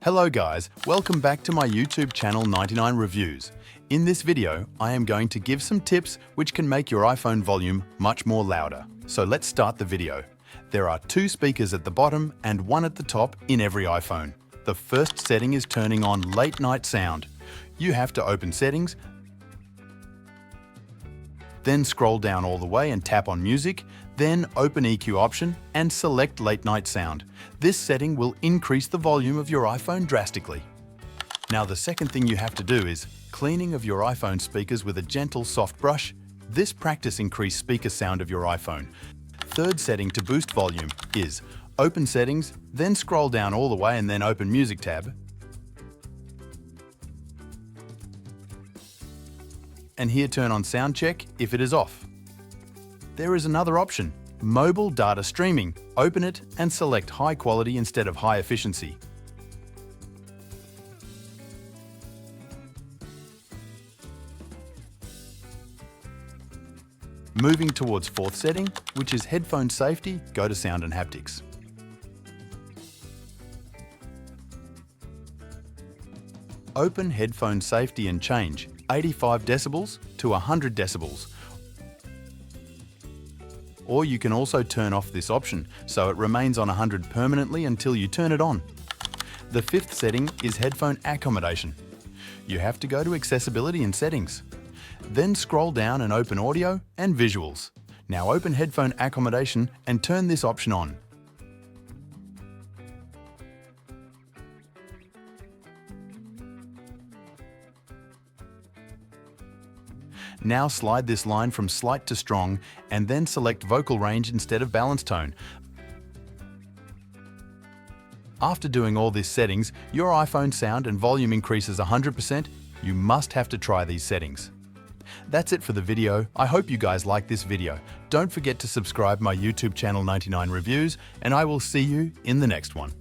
Hello guys, welcome back to my YouTube channel 99 Reviews. In this video, I am going to give some tips which can make your iPhone volume much more louder. So let's start the video. There are two speakers at the bottom and one at the top in every iPhone. The first setting is turning on late night sound. You have to open settings, then scroll down all the way and tap on music, then open EQ option and select late night sound. This setting will increase the volume of your iPhone drastically. Now the second thing you have to do is cleaning of your iPhone speakers with a gentle soft brush. This practice increase speaker sound of your iPhone. Third setting to boost volume is open settings, then scroll down all the way and then open music tab. And here turn on sound check if it is off. There is another option, mobile data streaming. Open it and select high quality instead of high efficiency. Moving towards fourth setting, which is headphone safety, go to sound and haptics. Open headphone safety and change 85 decibels to 100 decibels. Or you can also turn off this option so it remains on 100 permanently until you turn it on. The fifth setting is headphone accommodation. You have to go to accessibility and settings. Then scroll down and open audio and visuals. Now open headphone accommodation and turn this option on. Now slide this line from slight to strong and then select vocal range instead of balance tone. After doing all these settings, your iPhone sound and volume increases 100%. You must have to try these settings. That's it for the video. I hope you guys like this video. Don't forget to subscribe my YouTube channel 99 Reviews and I will see you in the next one.